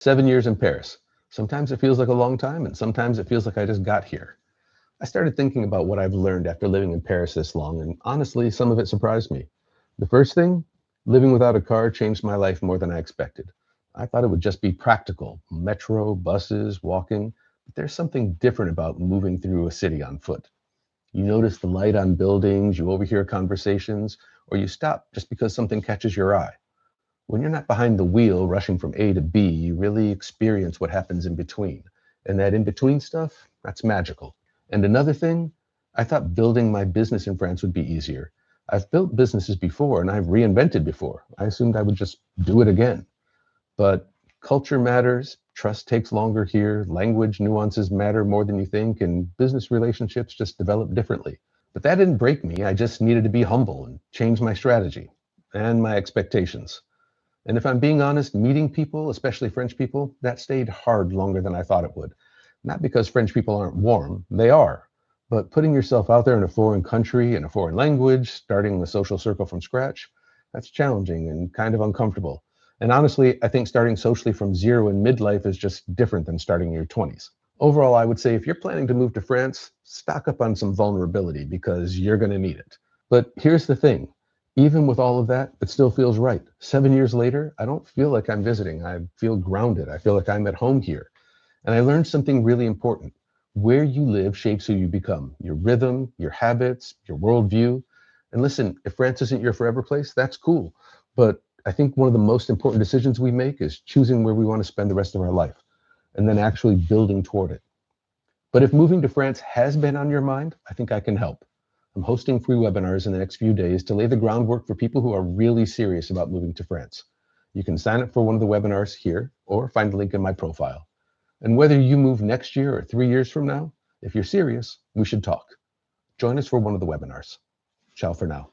7 years in Paris. Sometimes it feels like a long time, and sometimes it feels like I just got here. I started thinking about what I've learned after living in Paris this long, and honestly, some of it surprised me. The first thing, living without a car changed my life more than I expected. I thought it would just be practical metro, buses, walking, but there's something different about moving through a city on foot. You notice the light on buildings, you overhear conversations, or you stop just because something catches your eye. When you're not behind the wheel rushing from A to B, you really experience what happens in between. And that in between stuff, that's magical. And another thing, I thought building my business in France would be easier. I've built businesses before and I've reinvented before. I assumed I would just do it again. But culture matters, trust takes longer here, language nuances matter more than you think, and business relationships just develop differently. But that didn't break me. I just needed to be humble and change my strategy and my expectations. And if I'm being honest, meeting people, especially French people, that stayed hard longer than I thought it would. Not because French people aren't warm, they are. But putting yourself out there in a foreign country, in a foreign language, starting a social circle from scratch, that's challenging and kind of uncomfortable. And honestly, I think starting socially from zero in midlife is just different than starting in your 20s. Overall, I would say if you're planning to move to France, stock up on some vulnerability because you're going to need it. But here's the thing, even with all of that, it still feels right. 7 years later, I don't feel like I'm visiting. I feel grounded. I feel like I'm at home here. And I learned something really important. Where you live shapes who you become, your rhythm, your habits, your worldview. And listen, if France isn't your forever place, that's cool. But I think one of the most important decisions we make is choosing where we want to spend the rest of our life and then actually building toward it. But if moving to France has been on your mind, I think I can help. I'm hosting free webinars in the next few days to lay the groundwork for people who are really serious about moving to France. You can sign up for one of the webinars here or find the link in my profile. And whether you move next year or 3 years from now, if you're serious, we should talk. Join us for one of the webinars. Ciao for now.